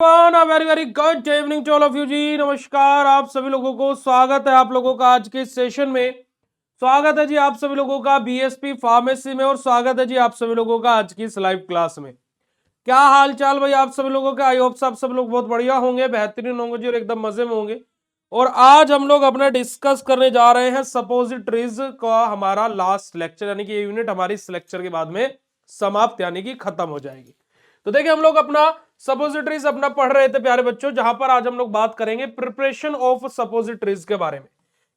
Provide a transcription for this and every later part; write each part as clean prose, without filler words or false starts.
Very very good evening to all of you जी। नमस्कार आप सभी लोगों को, स्वागत है आप लोगों का आज के सेशन में। स्वागत है जी आप सभी लोगों का बीएसपी फार्मेसी में, और स्वागत है जी आप सभी लोगों का आज की इस लाइव क्लास में। क्या हाल चाल भाई आप सभी लोगों के? आई होप आप सब लोग बहुत बढ़िया होंगे, बेहतरीन होंगे जी, और एकदम मजे में होंगे। और आज हम लोग अपना डिस्कस करने जा रहे हैं सपोजिटरीज का हमारा लास्ट लेक्चर, यानी कि ये यूनिट हमारी इस लेक्चर के बाद में समाप्त यानी कि खत्म हो जाएगी। तो देखिए हम लोग अपना सपोजिटरीज अपना पढ़ रहे थे प्यारे बच्चों, जहां पर आज हम लोग बात करेंगे प्रिपरेशन ऑफ सपोजिटरीज के बारे में,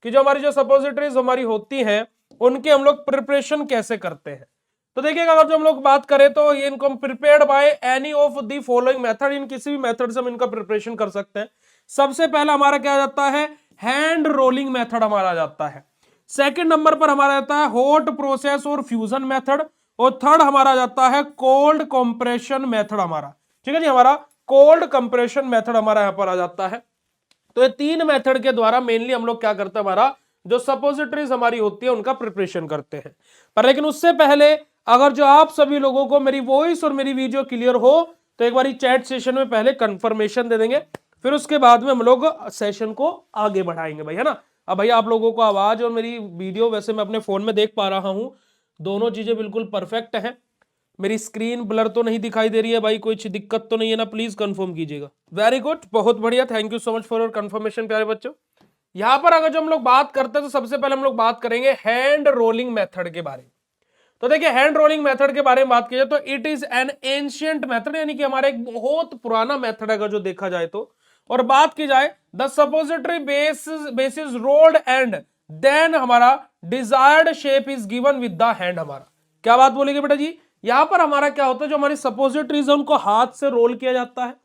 कि जो हमारी जो सपोजिटरीज हमारी होती हैं उनके हम लोग प्रिपरेशन कैसे करते हैं। तो देखिएगा, अगर जो हम लोग बात करें तो ये इनको prepared by any of the following method, इन किसी भी मेथड से हम इनका प्रिपरेशन कर सकते हैं। सबसे पहला हमारा क्या जाता है, हैंड रोलिंग मेथड हमारा जाता है। सेकंड नंबर पर हमारा जाता है हॉट प्रोसेस और फ्यूजन मेथड, और थर्ड हमारा जाता है कोल्ड कंप्रेशन मेथड हमारा। ठीक है जी, हमारा कोल्ड कंप्रेशन मेथड हमारा यहां पर आ जाता है। तो ये तीन मेथड के द्वारा मेनली हम लोग क्या करते हैं, हमारा जो सपोजिटरीज हमारी होती है उनका प्रिपरेशन करते हैं। पर लेकिन उससे पहले अगर जो आप सभी लोगों को मेरी वॉइस और मेरी वीडियो क्लियर हो तो एक बार चैट सेशन में पहले कंफर्मेशन दे देंगे, फिर उसके बाद में हम लोग सेशन को आगे बढ़ाएंगे भाई, है ना। अब भाई आप लोगों को आवाज और मेरी वीडियो, वैसे मैं अपने फोन में देख पा रहा हूं, दोनों चीजें बिल्कुल परफेक्ट है। मेरी स्क्रीन ब्लर तो नहीं दिखाई दे रही है भाई, कोई दिक्कत तो नहीं है ना? प्लीज कंफर्म कीजिएगा। वेरी गुड, बहुत बढ़िया, thank you so much for your confirmation प्यारे बच्चों। यहां पर अगर जो हम लोग बात करते हैं तो सबसे पहले हम लोग बात करेंगे हैंड रोलिंग मेथड के बारे में। तो देखिए हैंड रोलिंग मेथड के बारे में बात की जाए तो it is an ancient method, यानी कि हमारा एक बहुत पुराना मेथड है अगर जो देखा जाए तो। और बात की जाए the suppository base is rolled and then हमारा desired shape is given with the hand. हमारा क्या बात बोलेंगे बेटा जी, यहां पर हमारा क्या होता है, जो हमारी सपोजिटरीज है उनको हाथ से रोल किया जाता है,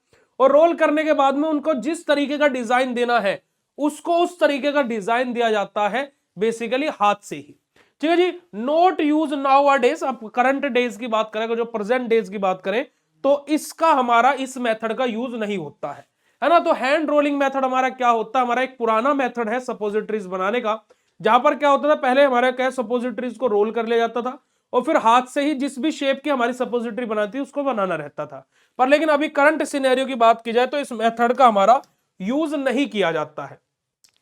और रोल करने के बाद में उनको जिस तरीके का डिजाइन देना है उसको उस तरीके का डिजाइन दिया जाता है बेसिकली हाथ से ही। ठीक है जी, not use nowadays. अब करंट डेज की बात करें, जो प्रेजेंट डेज की बात करें तो इसका हमारा इस मेथड का यूज नहीं होता है ना। तो हैंड रोलिंग मेथड हमारा क्या होता है, हमारा एक पुराना मेथड है सपोजिटरीज बनाने का, जहां पर क्या होता था पहले हमारे क्या सपोजिटरीज को रोल कर लिया जाता था, और फिर हाथ से ही जिस भी शेप की हमारी सपोजिटरी बनाती है उसको बनाना रहता था। पर लेकिन अभी करंट सिनेरियो की बात की जाए तो इस मेथड का हमारा यूज नहीं किया जाता है।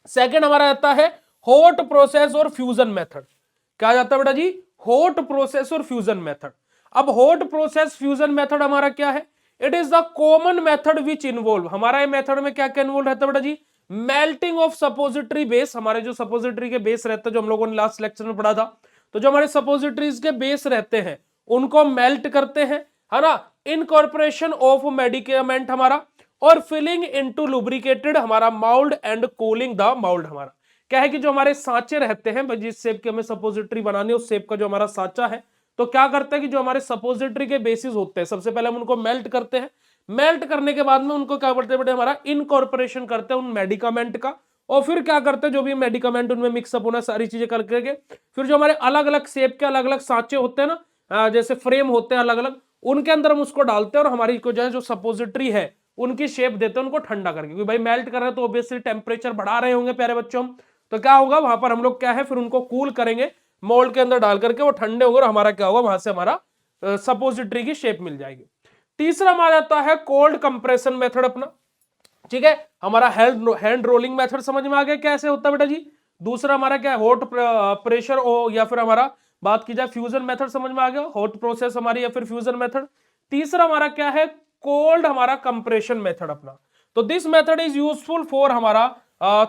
सेकंड हमारा आता है हॉट प्रोसेस और फ्यूजन मेथड। क्या जाता है बेटा जी, हॉट प्रोसेस और फ्यूजन मेथड। अब हॉट प्रोसेस फ्यूजन मेथड हमारा क्या है, it is the common method which involve, हमारा ये मेथड में क्या क्या इन्वॉल्व रहता है बेटा जी, मेल्टिंग ऑफ सपोजिटरी बेस। हमारे जो सपोजिटरी के बेस रहते हैं, जो हम लोगों ने लास्ट लेक्चर में पढ़ा था, तो जो हमारे सपोजिटरीज के बेस रहते हैं उनको मेल्ट करते हैं, है ना। इनकॉर्पोरेशन ऑफ मेडिकेमेंट हमारा, और फिलिंग इनटू लुब्रिकेटेड हमारा mould and cooling the mould. हमारा क्या है कि जो हमारे सांचे रहते हैं, जिस शेप की हमें सपोजिटरी बनानी है उस शेप का जो हमारा सांचा है, तो क्या करते हैं कि जो हमारे सपोजिटरी के बेसिस होते हैं सबसे पहले हम उनको मेल्ट करते हैं। मेल्ट करने के बाद में उनको क्या करते हैं, हमारा इनकॉर्पोरेशन करते हैं उन मेडिकामेंट का, और फिर क्या करते हैं जो भी मेडिकामेंट उनमें मिक्सअप होना सारी चीजें करके फिर जो हमारे अलग अलग शेप के अलग अलग सांचे होते हैं ना, जैसे फ्रेम होते हैं अलग अलग, उनके अंदर हम उसको डालते हैं और हमारी को जो सपोजिटरी है उनकी शेप देते हैं उनको ठंडा करके, क्योंकि भाई मेल्ट कर रहे हैं तो ऑब्वियसली टेम्परेचर बढ़ा रहे होंगे प्यारे बच्चों। तो क्या होगा वहां पर हम लोग क्या है फिर उनको कूल करेंगे मोल्ड के अंदर डाल करके, वो ठंडे होंगे और हमारा क्या होगा वहां से हमारा सपोजिटरी की शेप मिल जाएगी। तीसरा हमारा आता है कोल्ड कंप्रेशन मेथड अपना। ठीक है, हमारा हैंड रोलिंग मेथड समझ में आ गया कैसे होता है बेटा जी। दूसरा हमारा क्या है हॉट प्रेशर ओ, या फिर हमारा बात की जाए फ्यूजन मेथड समझ में आ गया, हॉट प्रोसेस हमारी या फिर फ्यूजन मेथड। तीसरा हमारा क्या है कोल्ड हमारा कंप्रेशन मेथड अपना। तो this method is useful for हमारा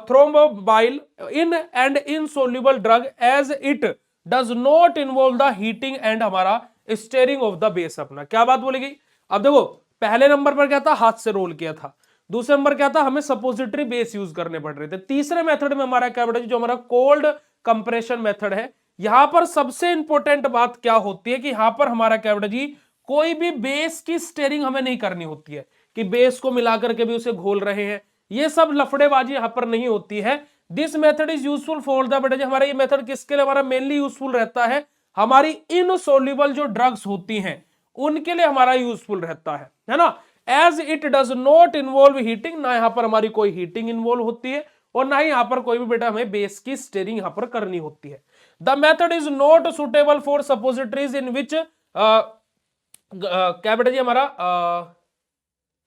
thermolabile in and insoluble drug as it does not involve the heating and हमारा स्टेरिंग ऑफ द बेस अपना। क्या बात बोलेगी, अब देखो पहले नंबर पर क्या था, हाथ से रोल किया था। दूसरे नंबर क्या था, हमें सपोजिटरी बेस यूज करने पड़ रहे थे। तीसरे मेथड में हमारा क्या बेटा जो हमारा कोल्ड कंप्रेशन मेथड है, यहां पर सबसे इंपॉर्टेंट बात क्या होती है कि यहां पर हमारा क्या बेटा जी कोई भी बेस की स्टेरिंग हमें नहीं करनी होती है, कि बेस को मिलाकर के भी उसे घोल रहे हैं, ये सब लफड़ेबाजी यहां पर नहीं होती है। This method is useful for the बेटा जी, हमारा ये मेथड किसके लिए हमारा मेनली यूजफुल रहता है, हमारी इनसोल्यूबल जो ड्रग्स होती हैं उनके लिए हमारा यूजफुल रहता है ना। As it does not involve heating, ना यहां पर हमारी कोई हीटिंग इन्वॉल्व होती है और ना ही यहां पर कोई भी बेटा हमें बेस की स्टेरिंग यहां पर करनी होती है। The method is not suitable for suppositories in which क्या बेटा जी हमारा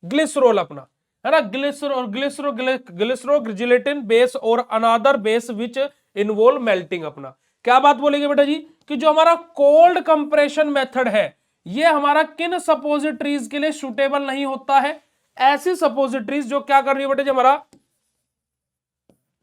ग्लिसरॉल अपना, है ना, ग्लिसरो जिलेटिन बेस और अनादर बेस विच इन्वॉल्व मेल्टिंग अपना। क्या बात बोलेंगे बेटा जी कि जो हमारा कोल्ड कंप्रेशन मेथड है ये हमारा किन सपोजिटरीज के लिए सुटेबल नहीं होता है? ऐसी सपोजिटरीज जो क्या कर रही है बेटा जी, हमारा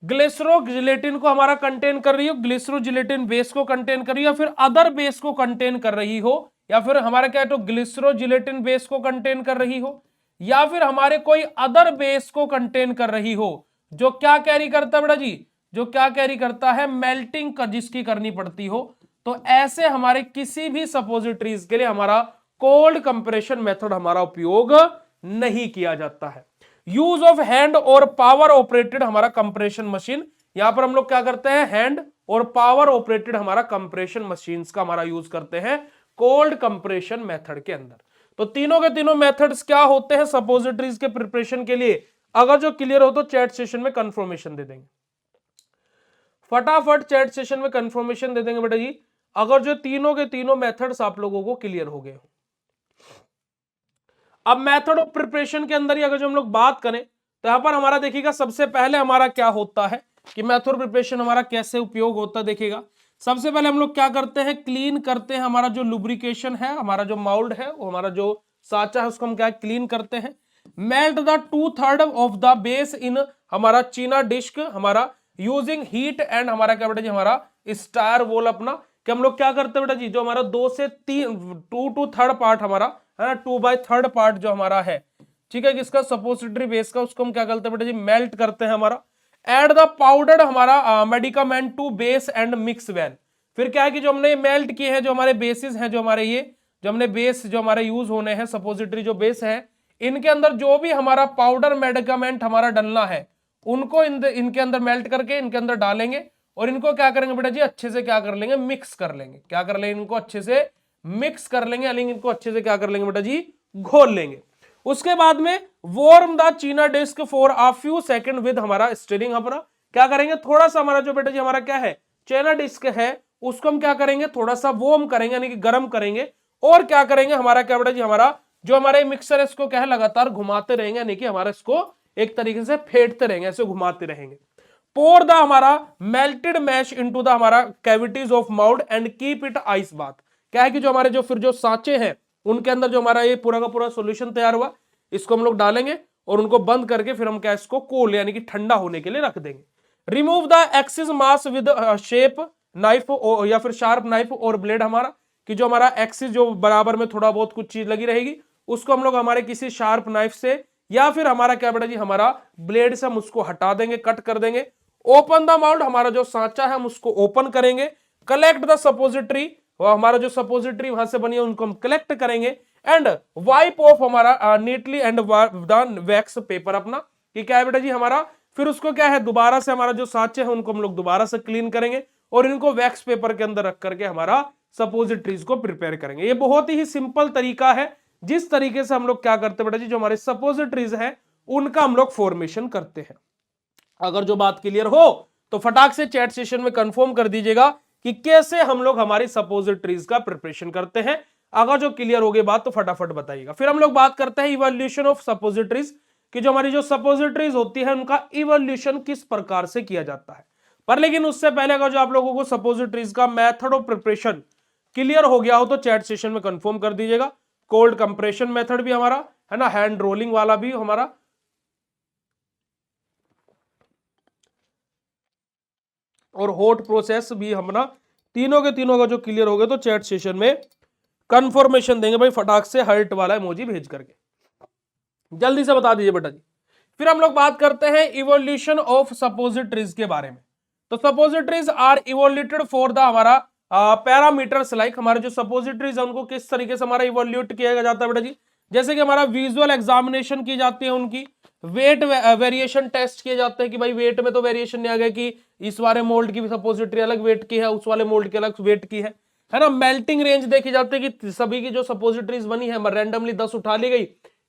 ग्लिसरोजिलेटिन को हमारा कंटेन कर रही हो, ग्लिसरोजिलेटिन बेस को कंटेन कर रही हो, या फिर अदर बेस को कंटेन कर रही हो, या फिर हमारा क्या है तो ग्लिसरोजिलेटिन बेस को कंटेन कर रही हो, या फिर हमारे कोई अदर बेस को कंटेन कर रही हो जो क्या कैरी करता है बेटा जी, जो क्या कैरी करता है मेल्टिंग का जिसकी करनी पड़ती हो। तो ऐसे हमारे किसी भी सपोजिटरीज के लिए हमारा कोल्ड कंप्रेशन मेथड हमारा उपयोग नहीं किया जाता है। यूज ऑफ हैंड और पावर ऑपरेटेड हमारा कंप्रेशन मशीन, यहां पर हम लोग क्या करते हैं हैंड और पावर ऑपरेटेड हमारा कंप्रेशन मशीन्स का हमारा यूज करते हैं कोल्ड कंप्रेशन मेथड के अंदर। तो तीनों के तीनों मेथड्स क्या होते हैं सपोजिटरीज के प्रिपरेशन के लिए? अगर जो क्लियर हो तो चैट सेशन में कंफर्मेशन दे देंगे, फटाफट चैट सेशन में कंफर्मेशन दे देंगे बेटा जी अगर जो तीनों के तीनों मेथड्स आप लोगों को क्लियर हो गए हो। अब मेथड ऑफ प्रिपरेशन के अंदर ही अगर जो हम लोग बात करें तो यहां पर हमारा देखिएगा सबसे पहले हमारा क्या होता है कि मेथड प्रिपरेशन हमारा कैसे उपयोग होता है। देखिएगा सबसे पहले हम लोग क्या करते हैं क्लीन करते हैं, हमारा जो लुब्रिकेशन है, हमारा जो माउल्ड है, वो हमारा जो साचा है उसको हम क्या क्लीन करते हैं। Melt the 2/3 of the base in हमारा चीना डिस्क हमारा यूजिंग हीट एंड हमारा क्या बेटा जी हमारा स्टार वोल अपना कि हम लोग क्या करते हैं बेटा जी जो हमारा 2 से 3 2 to 3rd पार्ट हमारा है ना 2/3 पार्ट जो हमारा है, ठीक है, किसका सपोजिटरी बेस का, उसको हम क्या करते हैं बेटा जी मेल्ट करते हैं हमारा। एड द पाउडर्ड हमारा medicament to base and mix well, फिर क्या है कि जो हमने मेल्ट किए हैं जो हमारे बेसिस हैं, जो हमारे ये जो हमने बेस जो हमारे यूज होने हैं सपोजिटरी जो बेस है, इनके अंदर जो भी हमारा पाउडर मेडिकामेंट हमारा डलना है उनको इनके अंदर मेल्ट करके इनके अंदर डालेंगे और इनको क्या करेंगे बेटा जी अच्छे से क्या कर लेंगे मिक्स कर लेंगे, क्या कर लेंगे इनको अच्छे से मिक्स कर लेंगे, यानी इनको अच्छे से क्या कर लेंगे बेटा जी घोल लेंगे। उसके बाद में warm the china disc for a few second with हमारा स्टीरिंग हमारा क्या करेंगे थोड़ा सा हमारा जो बेटा जी हमारा क्या है चीना डिस्क है उसको हम क्या करेंगे थोड़ा सा वॉर्म करेंगे यानी कि गर्म करेंगे और क्या करेंगे हमारा क्या बेटा जी हमारा जो हमारे मिक्सर है इसको क्या है लगातार घुमाते रहेंगे, यानी कि हमारा इसको एक तरीके से फेंटते रहेंगे, ऐसे घुमाते रहेंगे। पोर द हमारा मेल्टेड मैश इनटू द हमारा cavities of mouth and keep it ice bath, क्या है कि जो हमारे जो फिर जो सांचे हैं उनके अंदर जो हमारा ये पूरा का पूरा सॉल्यूशन तैयार हुआ इसको हम लोग डालेंगे और उनको बंद करके फिर हम क्या इसको कोल यानी कि ठंडा होने के लिए रख देंगे। Remove the axis mass with shape knife या फिर शार्प नाइफ और ब्लेड हमारा कि जो हमारा एक्सिस जो बराबर में थोड़ा बहुत कुछ चीज लगी रहेगी उसको हम लोग हमारे किसी शार्प नाइफ से या फिर हमारा क्या बेटा जी हमारा ब्लेड से हम उसको हटा देंगे, कट कर देंगे। ओपन द माउल्ड हमारा जो सांचा है हम उसको ओपन करेंगे। कलेक्ट द सपोजिटरी, हमारा जो सपोजिटरी वहां से बनी है उनको हम कलेक्ट करेंगे एंड वाइप ऑफ हमारा neatly and done wax paper अपना कि क्या है बेटा जी हमारा फिर उसको क्या है दोबारा से हमारा जो सांचे हैं उनको हम लोग दोबारा से क्लीन करेंगे और इनको वैक्स पेपर के अंदर रख करके हमारा सपोजिटरीज को प्रिपेयर करेंगे। ये बहुत ही सिंपल तरीका है जिस तरीके से हम लोग क्या करते हैं बेटा जी जो हमारे सपोजिटरीज है उनका हम लोग फॉर्मेशन करते हैं। अगर जो बात क्लियर हो तो फटाक से चैट सेशन में कंफर्म कर दीजिएगा कि कैसे हम लोग हमारी सपोजिटरीज का प्रिपरेशन करते हैं। अगर जो क्लियर हो गई बात तो फटाफट बताइएगा। फिर हम लोग बात करते हैं इवोल्यूशन ऑफ सपोजिटरीज कि जो हमारी जो सपोजिटरीज होती है उनका इवोल्यूशन किस प्रकार से किया जाता है। पर लेकिन उससे पहले अगर जो आप लोगों को सपोजिटरीज का मेथड ऑफ प्रिपरेशन क्लियर हो गया हो तो चैट सेशन में कंफर्म कर दीजिएगा। कोल्ड कंप्रेशन मेथड भी हमारा है ना, हैंड रोलिंग वाला भी हमारा, और हॉट प्रोसेस भी हमारा, तीनों के तीनों का जो क्लियर हो गया तो चैट सेशन में कंफर्मेशन देंगे भाई फटाक से हर्ट वाला इमोजी भेज करके, जल्दी से बता दीजिए बेटा जी। फिर हम लोग बात करते हैं इवोल्यूशन ऑफ सपोजिटरीज के बारे में। तो suppositories are evaluated for the हमारा पैरामीटर्स लाइक हमारे जो सपोजिटरीज है उनको किस तरीके से हमारा इवोल्यूट किया जाता है बेटा जी, जैसे कि हमारा विजुअल एग्जामिनेशन की जाती है, उनकी वेट वेरिएशन टेस्ट किए जाते हैं कि भाई वेट में तो वेरिएशन नहीं आ गया कि इस वाले मोल्ड की सपोजिटरी अलग वेट की है उस वाले मोल्ड की अलग वेट की है ना। मेल्टिंग रेंज देखी जाती है कि सभी की जो सपोजिटरीज बनी है रैंडमली 10 उठा ली गई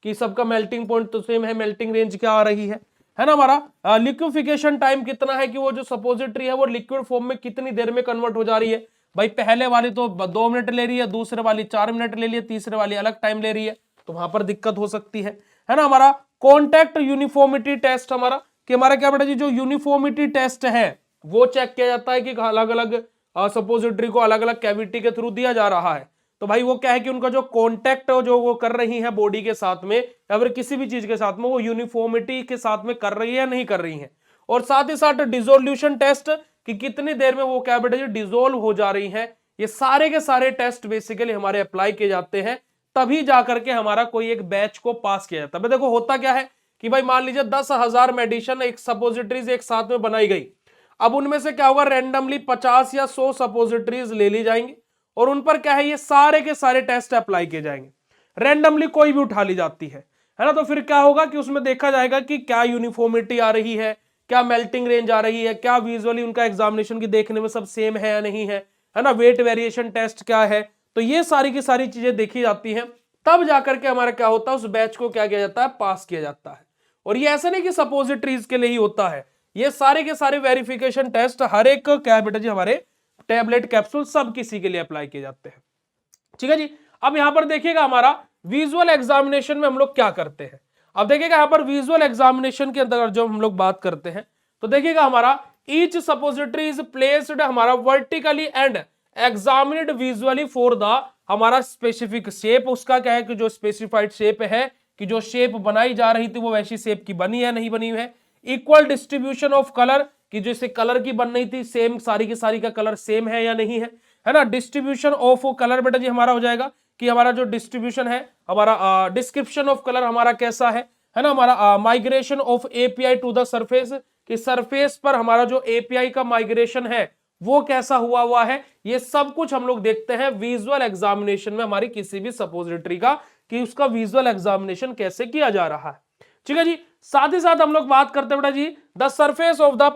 कि सबका मेल्टिंग पॉइंट तो सेम है, मेल्टिंग रेंज क्या आ रही है ना। हमारा लिक्विफिकेशन टाइम कितना है कि वो जो सपोजिटरी है वो लिक्विड फॉर्म में कितनी देर में कन्वर्ट हो जा रही है। भाई पहले वाली तो 2 मिनट ले रही है, दूसरे वाली 4 मिनट ले रही है, तीसरे वाली अलग टाइम ले रही है, तो वहां पर दिक्कत हो सकती है है ना, हमारा कॉन्टैक्ट यूनिफॉर्मिटी टेस्ट हमारा, कि हमारा क्या बेटा जी जो यूनिफॉर्मिटी टेस्ट है वो चेक किया जाता है कि अलग अलग सपोजिटरी को अलग अलग कैविटी के थ्रू दिया जा रहा है। तो भाई वो क्या है कि उनका जो कॉन्टैक्ट जो वो कर रही है बॉडी के साथ में या फिर किसी भी चीज के साथ में, वो यूनिफॉर्मिटी के साथ में कर रही है या नहीं कर रही है। और साथ ही साथ डिसोल्यूशन टेस्ट, कि कितनी देर में वो क्या बेटा जी डिसोल्व हो जा रही है। ये सारे के सारे टेस्ट बेसिकली हमारे अप्लाई किए जाते हैं, तभी जाकर के हमारा कोई एक बैच को पास किया जाता है। देखो होता क्या है कि भाई मान लीजिए 10,000 मेडिसिन एक सपोजिटरीज एक साथ में बनाई गई। अब उनमें से क्या होगा, रैंडमली 50 या 100 सपोजिटरीज ले ली जाएंगी और उन पर क्या है ये सारे के सारे टेस्ट अप्लाई किए जाएंगे। रैंडमली कोई भी उठा ली जाती है ना। तो फिर क्या होगा कि उसमें देखा जाएगा कि क्या यूनिफॉर्मिटी आ रही है, क्या मेल्टिंग रेंज आ रही है, क्या विजुअली उनका एग्जामिनेशन की देखने में सब सेम है या नहीं है ना, वेट वेरिएशन टेस्ट क्या है। तो ये सारी की सारी चीजें देखी जाती हैं, तब जाकर के हमारा क्या होता है उस बैच को क्या किया जाता है, पास किया जाता है। और ये ऐसा नहीं कि सपोजिटरीज के लिए ही होता है, ये सारे के सारे वेरिफिकेशन टेस्ट हर एक क्या बेटा जी हमारे टैबलेट कैप्सूल सब किसी के लिए अप्लाई किए जाते हैं। ठीक है जी। अब यहां पर देखिएगा हमारा विजुअल एग्जामिनेशन में हम लोग क्या करते हैं। अब देखिएगा यहां पर विजुअल एग्जामिनेशन के अंदर जो हम लोग बात करते हैं तो देखिएगा हमारा ईच सपोजिटरी इज प्लेस्ड हमारा vertically and examined visually for the हमारा स्पेसिफिक शेप, उसका क्या है कि जो स्पेसिफाइड शेप है कि जो शेप बनाई जा रही थी वो वैसी शेप की बनी है नहीं बनी है। इक्वल डिस्ट्रीब्यूशन ऑफ कलर, कि जैसे कलर की बन रही थी सेम सारी की सारी का कलर सेम है या नहीं है ना। डिस्ट्रीब्यूशन ऑफ कलर बेटा जी हमारा हो जाएगा कि हमारा जो डिस्ट्रीब्यूशन है हमारा डिस्क्रिप्शन ऑफ कलर हमारा कैसा है ना। हमारा migration of API to the surface, कि सरफेस पर हमारा जो एपीआई का माइग्रेशन है वो कैसा हुआ है, ये सब कुछ हम लोग देखते हैं विजुअल एग्जामिनेशन में हमारी किसी भी सपोजिटरी का, कि उसका विजुअल एग्जामिनेशन कैसे किया जा रहा है। ठीक है जी। साथ ही साथ हम लोग बात करते हैं बेटा जी the surface of the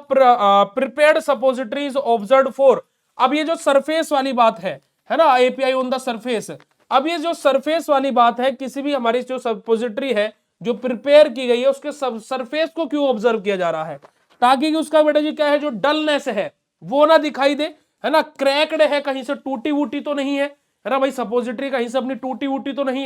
prepared suppositories observed for. अब ये जो सरफेस वाली बात है ना, एपीआई ऑन द सरफेस, अब ये जो सरफेस वाली बात है किसी भी हमारी जो सपोजिटरी है जो प्रिपेयर की गई है उसके सरफेस को क्यों ऑब्जर्व किया जा रहा है, ताकि उसका बेटा जी क्या है जो डलनेस है वो ना दिखाई दे, है ना, क्रैक्ड है, कहीं से टूटी वूटी तो नहीं है ना भाई, सपोजिटरी कहीं से अपनी टूटी वूटी तो नहीं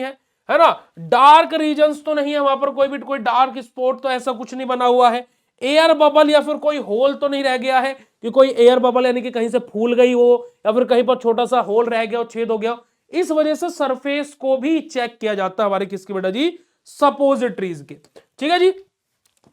है ना, डार्क रीजन्स तो नहीं है वहां पर, कोई डार्क स्पॉट तो ऐसा कुछ नहीं बना हुआ है, एयर बबल या फिर कोई होल तो नहीं रह गया है कि कोई एयर बबल यानी कि कहीं से फूल गई हो या फिर कहीं पर छोटा सा होल रह गया हो, छेद हो गया। इस वजह से सरफेस को भी चेक किया जाता है हमारे किसकी बेटा जी, सपोजिटरीज के। ठीक है जी,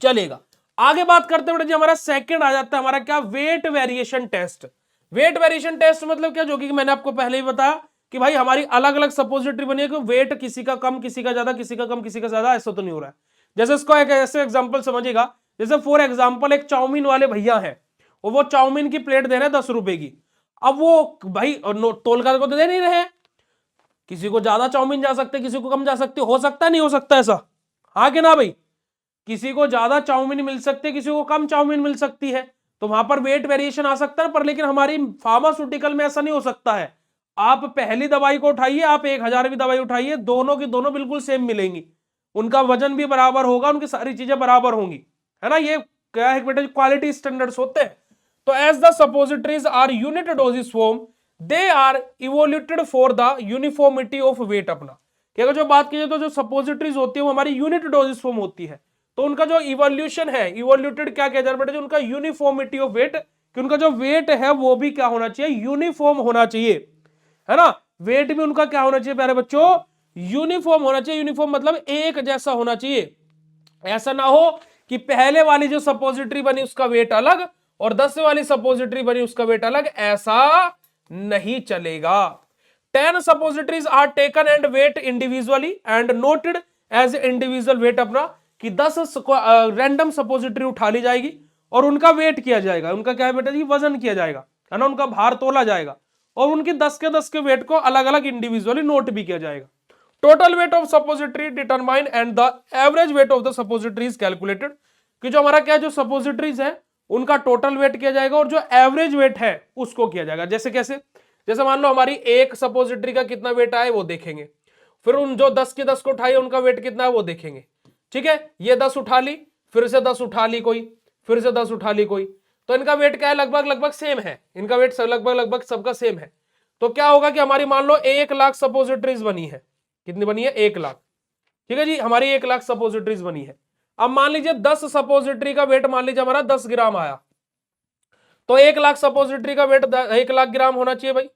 चलेगा। आगे बात करते हैं जी हमारा सेकंड आ जाता है हमारा क्या, weight variation test. Weight variation test मतलब क्या, जो कि मैंने आपको पहले ही बताया कि भाई हमारी अलग अलग सपोजिटरी बनी है कि वेट किसी का कम किसी का ज्यादा, किसी का कम किसी का ज्यादा, ऐसा तो नहीं हो रहा है। जैसे इसको एक ऐसे एग्जांपल समझिएगा, जैसे फॉर एग्जांपल एक चाउमीन वाले भैया है और वो चाउमीन की प्लेट दे रहे हैं 10 रुपए की। अब वो भाई तोलकर को तो दे नहीं रहे, किसी को ज्यादा चाउमीन जा सकते किसी को कम जा सकते, हो सकता है नहीं हो सकता ऐसा, हाँ कि ना भाई, किसी को ज्यादा चाउमीन मिल सकती है किसी को कम चाउमीन मिल सकती है, तो वहां पर वेट वेरिएशन आ सकता है। पर लेकिन हमारी फार्मास्यूटिकल में ऐसा नहीं हो सकता है। आप पहली दवाई को उठाइए, आप 1000वीं दवाई उठाइए, दोनों की दोनों बिल्कुल सेम मिलेंगी, उनका वजन भी बराबर होगा, उनकी सारी चीजें बराबर होंगी, है ना। ये क्या है बेटा, क्वालिटी स्टैंडर्ड्स होते हैं। तो as the suppositories are unit doses form, they are evaluated for the uniformity of weight अपना, कि अगर जो बात की जाए तो जो सपोजिटरीज होती है वो हमारी यूनिट डोजेस फॉर्म होती है, तो उनका जो इवोल्यूशन है, इवोल्यूटेड क्या किया जा रहा है, उनका यूनिफॉर्मिटी ऑफ वेट, कि उनका जो वेट है वो भी क्या होना चाहिए, यूनिफॉर्म होना चाहिए, है ना। वेट भी उनका क्या होना चाहिए प्यारे बच्चों, यूनिफॉर्म होना चाहिए। यूनिफॉर्म मतलब एक जैसा होना चाहिए, ऐसा ना हो कि पहले वाली जो सपोजिटरी बनी उसका वेट अलग और 10 वाली सपोजिटरी बनी उसका वेट अलग, ऐसा नहीं चलेगा। 10 suppositories are taken and weighed individually and noted as individual weight अपना, कि 10 रैंडम सपोजिटरी उठा ली जाएगी और उनका वेट किया जाएगा, उनका क्या है बेटा जी, वजन किया जाएगा, है ना, उनका भार तोला जाएगा और उनकी 10 के वेट को अलग अलग इंडिविजुअली नोट भी किया जाएगा। Total weight of suppository determine and the average weight of the suppository is calculated, कि जो हमारा क्या है जो सपोजिटरीज है उनका टोटल वेट किया जाएगा और जो एवरेज वेट है उसको किया जाएगा। जैसे कैसे, जैसे मान लो हमारी एक सपोजिटरी का कितना वेट आए वो देखेंगे, फिर उन जो 10 के 10 को उठाई उनका वेट कितना है वो देखेंगे। ठीक है, ये 10 उठा ली, फिर से 10 उठा ली कोई, फिर से 10 उठा ली कोई, तो इनका वेट क्या है, लगभग लगभग सेम है, इनका वेट लगभग लगभग सबका सेम है। तो क्या होगा कि हमारी मान लो 1 लाख सपोजिटरीज बनी है, कितनी बनी है, 1 लाख। ठीक है जी, हमारी 1 लाख सपोजिटरीज बनी है। अब मान लीजिए 10 सपोजिटरी का वेट मान लीजिए हमारा 10 ग्राम आया, तो 1 लाख सपोजिटरी का वेट 1 लाख ग्राम होना चाहिए भाई,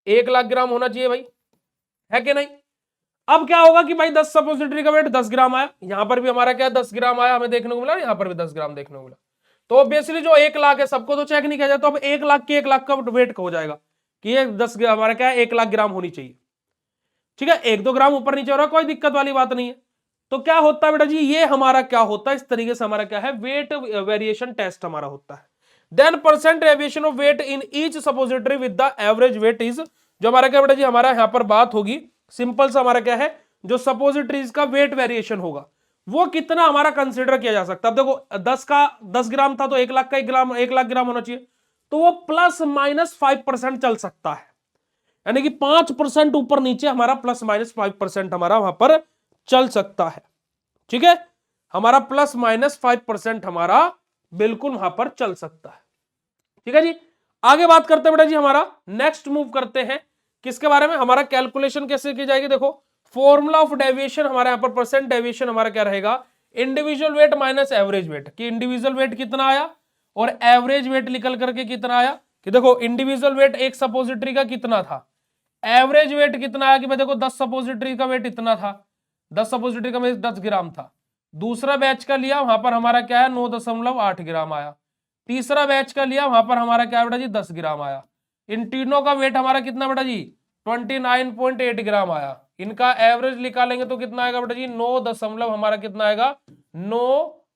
1 लाख ग्राम होना चाहिए भाई, है कि नहीं। अब क्या होगा कि भाई 10 सपोजिटरी का वेट 10 ग्राम आया, यहां पर भी हमारा क्या 10 ग्राम आया हमें देखने को मिला, यहां पर भी 10 ग्राम देखने को मिला। तो ऑब्वियसली जो 1 लाख है सबको तो चेक नहीं किया जाता, तो अब 1 लाख की 1 लाख का वेट हो जाएगा कि ये 10 हमारा क्या है 1 लाख ग्राम होनी चाहिए। ठीक है, 1-2 ग्राम ऊपर नीचे हो रहा कोई दिक्कत वाली बात नहीं है। तो क्या होता है बेटा जी, ये हमारा क्या होता है, इस तरीके से हमारा क्या है वेट वेरिएशन टेस्ट हमारा होता है। Then percent deviation of weight in each suppository with the average weight is, जो हमारा क्या बेटा जी हमारा यहां पर बात होगी सिंपल सा हमारा क्या है, जो सपोजिटरीज का वेट वेरिएशन होगा वो कितना हमारा कंसीडर किया जा सकता है। अब देखो 10 का 10 ग्राम था तो 1 लाख का 1 लाख ग्राम होना चाहिए, तो वो ±5% चल सकता है, यानी कि 5% ऊपर नीचे हमारा ±5% हमारा वहां पर चल सकता है। ठीक है, हमारा ±5% हमारा बिल्कुल वहां पर चल सकता है। ठीक है जी, आगे बात करते हैं बेटा जी, हमारा नेक्स्ट मूव करते हैं किसके बारे में, हमारा कैलकुलेशन कैसे की जाएगी। देखो फॉर्मूला ऑफ डेविएशन हमारे यहां पर परसेंट डेविएशन हमारा क्या रहेगा, individual wait minus average weight, कि इंडिविजुअल वेट कितना आया और एवरेज वेट निकल करके कितना आया, कि देखो इंडिविजुअल वेट एक सपोजिटरी का कितना था, एवरेज वेट कितना आया कि भाई देखो 10 सपोजिटरी का वेट इतना था, 10 सपोजिटरी का वेट 10 ग्राम था, दूसरा बैच का लिया वहां पर हमारा क्या है 9.8 ग्राम आया, तीसरा बैच का लिया वहां पर हमारा क्या बेटा जी 10 ग्राम आया, इन तीनों का वेट हमारा कितना बेटा जी 29.8 ग्राम आया, इनका एवरेज निकालेंगे तो कितना आएगा बेटा जी 9 हमारा कितना आएगा 9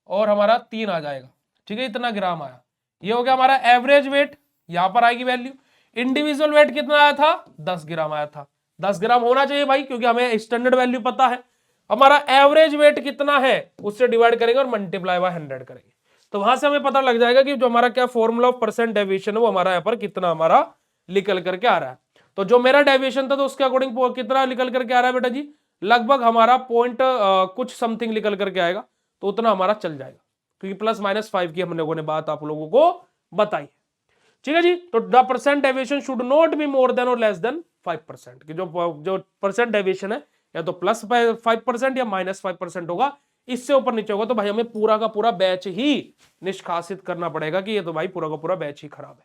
और हमारा 3 आ जाएगा। ठीक है, इतना ग्राम आया, ये हो गया हमारा एवरेज वेट, यहां पर आएगी वैल्यू। इंडिविजुअल वेट कितना आया था 10 ग्राम आया था, 10 ग्राम होना चाहिए भाई क्योंकि हमें स्टैंडर्ड वैल्यू पता है। हमारा एवरेज वेट कितना है उससे डिवाइड करेंगे और मल्टीप्लाई बाय 100 करेंगे, तो वहां से हमें पता लग जाएगा कि जो हमारा क्या फॉर्मूला ऑफ परसेंट डेविएशन है वो हमारा यहाँ पर कितना हमारा निकल करके आ रहा है। तो जो मेरा डेविएशन था तो उसके अकॉर्डिंग कितना निकल करके आ रहा है बेटा जी, लगभग हमारा पॉइंट कुछ समथिंग निकल करके आएगा, तो उतना हमारा चल जाएगा क्योंकि +-5 की हम लोगों ने बात आप लोगों को बताई। ठीक है जी, तो the percent deviation should not be more than और लेस देन 5%, कि जो परसेंट डेविएशन है या तो +5% या -5% होगा, इससे ऊपर नीचे होगा तो भाई हमें पूरा का पूरा बैच ही निष्कासित करना पड़ेगा कि ये तो भाई पूरा का पूरा बैच ही खराब है।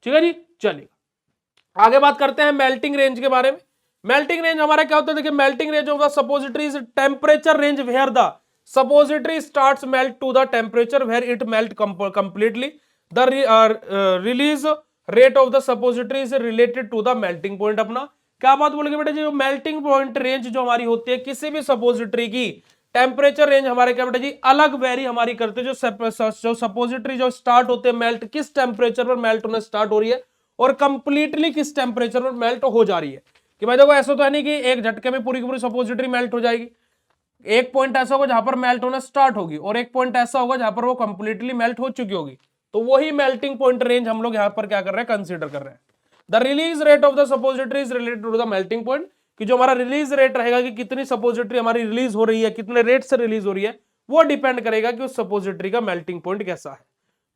ठीक है जी, चलिए आगे बात करते हैं मेल्टिंग रेंज के बारे में। मेल्टिंग रेंज हमारा क्या होता है, देखिए melting range of the suppository is temperature range where the suppository starts melt to the temperature where it melt completely, the release rate of the suppository is related to the melting point. अपना क्या बात बोलेंगे बेटा जी, melting point range जो हमारी होती है किसी भी सपोजिटरी की, टेम्परेचर रेंज हमारे क्या बेटा जी अलग वेरी हमारी करते हैं, जो सपोजिटरी जो स्टार्ट होते हैं मेल्ट किस टेम्परेचर पर मेल्ट होना स्टार्ट हो रही है और कंप्लीटली किस टेम्परेचर पर मेल्ट हो जा रही है। कि भाई देखो ऐसा तो है नहीं कि एक झटके में पूरी की पूरी सपोजिटरी मेल्ट हो जाएगी, एक पॉइंट ऐसा होगा जहां पर मेल्ट होना स्टार्ट होगी और एक पॉइंट ऐसा होगा जहां पर वो कंप्लीटली मेल्ट हो चुकी होगी, तो वही मेल्टिंग पॉइंट रेंज हम लोग यहां पर क्या कर रहे हैं कंसीडर कर रहे हैं। The release rate of the suppository is related to the melting point, कि जो हमारा रिलीज रेट रहेगा कि कितनी सपोजिटरी हमारी रिलीज हो रही है, कितने रेट से रिलीज हो रही है, वो डिपेंड करेगा कि उस सपोजिटरी का मेल्टिंग पॉइंट कैसा है।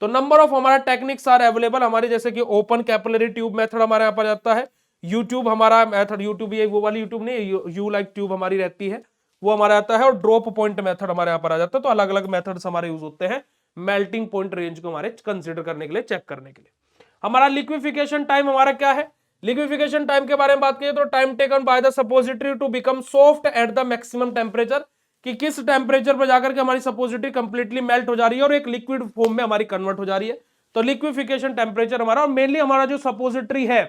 तो नंबर ऑफ हमारा टेक्निक्स आर अवेलेबल हमारी, जैसे कि ओपन कैपिलरी ट्यूब मेथड हमारे यहाँ पर आता है, यूट्यूब हमारा मेथड, यूट्यूब ये वो वाली यूट्यूब नहीं, यू लाइक ट्यूब हमारी रहती है वो हमारा आता है, और ड्रॉप पॉइंट मेथड हमारे यहाँ पर आ जाता है। तो अलग अलग मेथड्स हमारे यूज होते हैं मेल्टिंग पॉइंट रेंज को हमारे कंसीडर करने के लिए, चेक करने के लिए। हमारा लिक्विफिकेशन टाइम हमारा क्या है, लिक्विफिकेशन टाइम के बारे में बात करिए तो time taken by the suppository to become soft at the maximum temperature, कि किस टेम्परेचर पर जाकर के हमारी सपोजिटरी कंप्लीटली मेल्ट हो जा रही है और एक लिक्विड फॉर्म में हमारी कन्वर्ट हो जा रही है। तो लिक्विफिकेशन टेम्परेचर हमारा, और मेनली हमारा जो सपोजिटरी है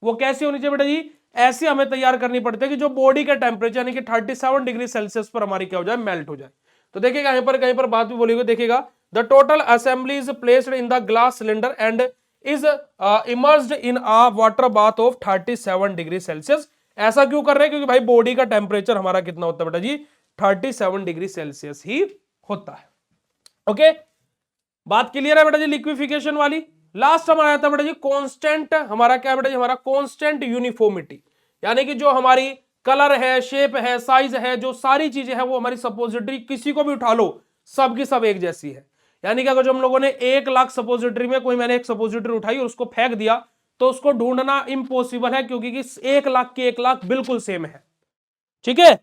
वो कैसी होनी चाहिए बेटा जी, ऐसी हमें तैयार करनी पड़ती है कि जो बॉडी का टेम्परेचर यानी कि 37 डिग्री सेल्सियस पर हमारी क्या हो जाए मेल्ट हो जाए। तो देखिएगा यहाँ पर कहीं पर बात भी बोली हुई, देखिएगा the total assembly is placed in the glass cylinder and is immersed in a water bath of 37 degree Celsius. ऐसा क्यों कर रहे हैं, क्योंकि भाई बॉडी का टेम्परेचर हमारा कितना होता है बेटा जी 37 डिग्री सेल्सियस ही होता है। ओके, बात क्लियर है बेटा जी लिक्विफिकेशन वाली। लास्ट हमारा आता है बेटा जी कांस्टेंट, हमारा क्या बेटा जी हमारा कांस्टेंट यूनिफॉर्मिटी, यानी कि जो हमारी कलर है, शेप है, साइज है, जो सारी चीजें हैं वो हमारी सपोजिटरी किसी को भी उठा लो सब की सब एक जैसी है। यानी कि अगर जो हम लोगों ने 1 लाख सपोजिटरी में कोई मैंने एक सपोजिटरी उठाई और उसको फेंक दिया तो उसको ढूंढना इम्पॉसिबल है, क्योंकि 1 लाख की 1 लाख बिल्कुल सेम है। ठीक है,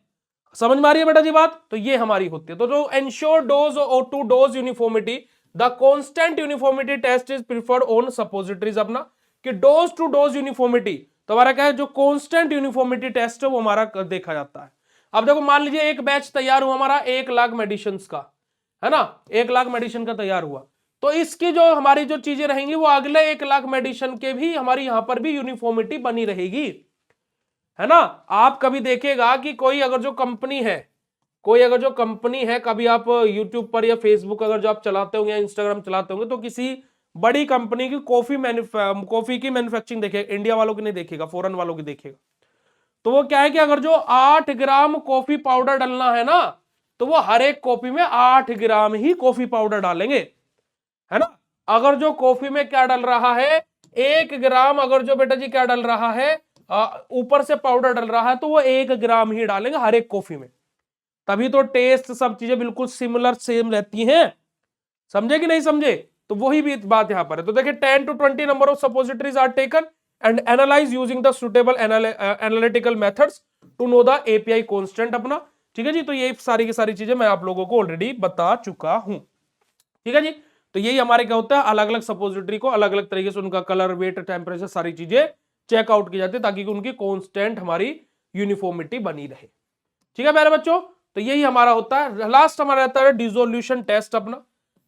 समझ में आ रही है बेटा जी बात? तो ये हमारी होती है। तो जो एंश्योर डोज और to dose uniformity, the constant uniformity test is preferred on suppositories. अपना कि डोज टू डोज यूनिफॉर्मिटी, तो हमारा क्या है, जो कांस्टेंट यूनिफॉर्मिटी टेस्ट है वो हमारा देखा जाता है। अब देखो मान लीजिए एक बैच तैयार हुआ हमारा 1 लाख मेडिसिन का, है ना, 1 लाख मेडिसिन का तैयार हुआ, तो इसकी जो हमारी जो चीजें रहेंगी वो अगले 1 लाख मेडिसिन के भी हमारी यहां पर भी यूनिफॉर्मिटी बनी रहेगी, है ना। आप कभी देखेगा कि कोई अगर जो कंपनी है, कोई अगर जो कंपनी है, कभी आप यूट्यूब पर या फेसबुक अगर जो आप चलाते होंगे या इंस्टाग्राम चलाते होंगे, तो किसी बड़ी कंपनी की कॉफी की मैन्युफैक्चरिंग देखेगा, इंडिया वालों की नहीं देखेगा, फॉरेन वालों की देखेगा, तो वो क्या है कि अगर जो 8 ग्राम कॉफी पाउडर डालना है ना, तो वो हर एक कॉफी में 8 ग्राम ही कॉफी पाउडर डालेंगे, है ना। अगर जो कॉफी में क्या डल रहा है, 1 ग्राम, अगर जो बेटा जी क्या डल रहा है, ऊपर से पाउडर डल रहा है, तो वो 1 ग्राम ही डालेंगे हर एक कॉफी में, तभी तो टेस्ट सब चीजें बिल्कुल सिमिलर सेम रहती हैं। समझे कि नहीं समझे? तो वही भी बात यहां पर है। तो देखिए 10 to 20 number of suppositories are taken and analyse using the suitable analytical methods to know the API constant अपना। ठीक है जी, तो ये सारी की सारी चीजें मैं आप लोगों को ऑलरेडी बता चुका हूं। ठीक है जी, तो यही हमारे क्या होता है, अलग अलग सपोजिटरी को अलग अलग तरीके से उनका कलर, वेट, टेम्परेचर, सारी चीजें चेकआउट की जाती है ताकि उनकी कांस्टेंट हमारी यूनिफॉर्मिटी बनी रहे। ठीक है मेरे बच्चों, तो यही हमारा होता है। लास्ट हमारा रहता है डिसोल्यूशन टेस्ट अपना।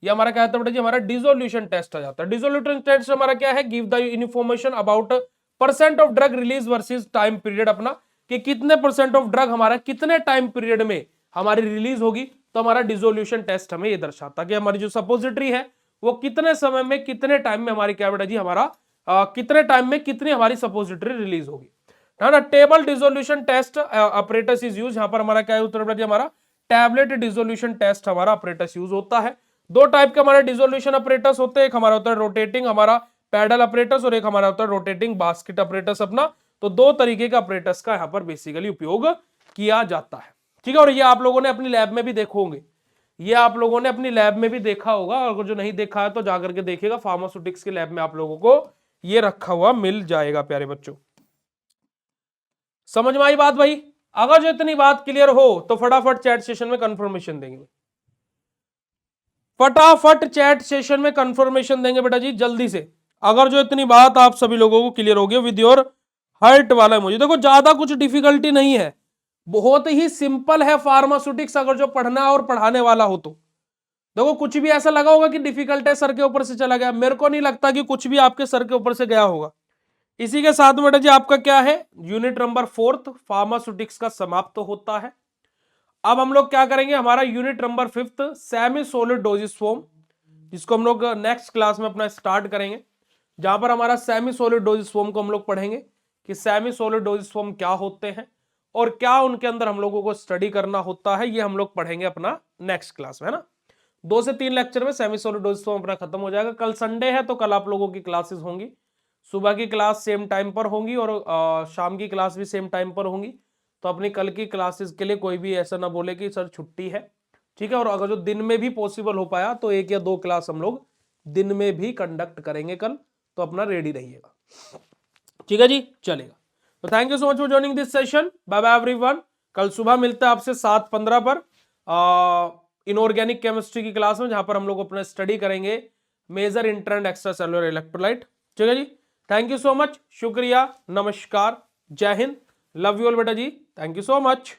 ये हमारा क्या होता है बेटा जी, हमारा डिसोल्यूशन टेस्ट आ जाता है। डिसोल्यूशन टेस्ट हमारा क्या है, give the information about percent of drug release versus time period अपना, कि कितने परसेंट ऑफ ड्रग हमारा कितने टाइम पीरियड में हमारी रिलीज होगी। तो हमारा डिसोल्यूशन टेस्ट हमें ये दर्शाता है कि हमारी जो सपोजिटरी है वो कितने समय में, कितने टाइम में हमारी क्या बेटा जी, हमारा कितने टाइम में कितनी हमारी सपोजिटरी रिलीज होगी, है ना। Table dissolution test apparatus is use, यहां पर हमारा क्या है उत्तर बेटा जी, हमारा टैबलेट डिसोल्यूशन टेस्ट हमारा ऑपरेटस यूज होता है। दो टाइप के हमारे डिसोल्यूशन ऑपरेटस होते हैं, एक हमारा होता है रोटेटिंग हमारा पैडल ऑपरेटस, और एक हमारा होता है रोटेटिंग बास्केट ऑपरेटस अपना। तो दो तरीके का ऑपरेटस का यहां पर बेसिकली उपयोग किया जाता है। ठीक है, और ये आप लोगों ने अपनी लैब में भी देखो होंगे, ये आप लोगों ने अपनी लैब में भी देखा होगा, अगर जो नहीं देखा है तो जाकर के देखिएगा, फार्मास्यूटिक्स की लैब में आप लोगों को ये रखा हुआ मिल जाएगा प्यारे बच्चों। समझ में आई बात भाई? अगर जो इतनी बात क्लियर हो तो फटाफट चैट सेशन में कंफर्मेशन देंगे, फटाफट चैट सेशन में कंफर्मेशन देंगे बेटा जी जल्दी से। अगर जो इतनी बात आप सभी लोगों को क्लियर हो गई विद योर हार्ट वाला मुझे, देखो ज्यादा कुछ डिफिकल्टी नहीं है, बहुत ही सिंपल है फार्मास्यूटिक्स, अगर जो पढ़ना और पढ़ाने वाला हो तो। देखो कुछ भी ऐसा लगा होगा कि डिफिकल्ट है, सर के ऊपर से चला गया, मेरे को नहीं लगता कि कुछ भी आपके सर के ऊपर से गया होगा। इसी के साथ बेटा जी आपका क्या है, यूनिट नंबर 4 फार्मास्यूटिक्स का समाप्त तो होता है। अब हम लोग क्या करेंगे, हमारा unit number 5 semi solid doses form, जिसको हम लोग नेक्स्ट क्लास में अपना स्टार्ट करेंगे, जहां पर हमारा सेमी सोलिड डोजेस फॉर्म को हम लोग पढ़ेंगे कि सेमी सोलिड डोजेस फॉर्म क्या होते हैं और क्या उनके अंदर हम लोगों को स्टडी करना होता है, ये हम लोग पढ़ेंगे अपना नेक्स्ट क्लास में, है ना। 2 से 3 लेक्चर में सेमी सोलिड डोजेस फॉर्म अपना खत्म हो जाएगा। कल संडे है तो कल आप लोगों की क्लासेस होंगी, सुबह की क्लास सेम टाइम पर होंगी और शाम की क्लास भी सेम टाइम पर होंगी। तो अपनी कल की क्लासेस के लिए कोई भी ऐसा ना बोले कि सर छुट्टी है, ठीक है। और अगर जो दिन में भी पॉसिबल हो पाया तो 1 या 2 क्लास हम लोग दिन में भी कंडक्ट करेंगे कल, तो अपना रेडी रहिएगा, ठीक है जी, चलेगा। तो thank you so much for joining this session, bye bye everyone. कल सुबह मिलते हैं आपसे 7:15 पर इनऑर्गेनिक केमिस्ट्री की क्लास में, जहां पर हम लोग अपना स्टडी करेंगे major inter and extra cellular electrolyte. ठीक है जी, थैंक यू सो मच, शुक्रिया, नमस्कार, जय हिंद, लव यू ऑल बेटा जी, थैंक यू सो मच।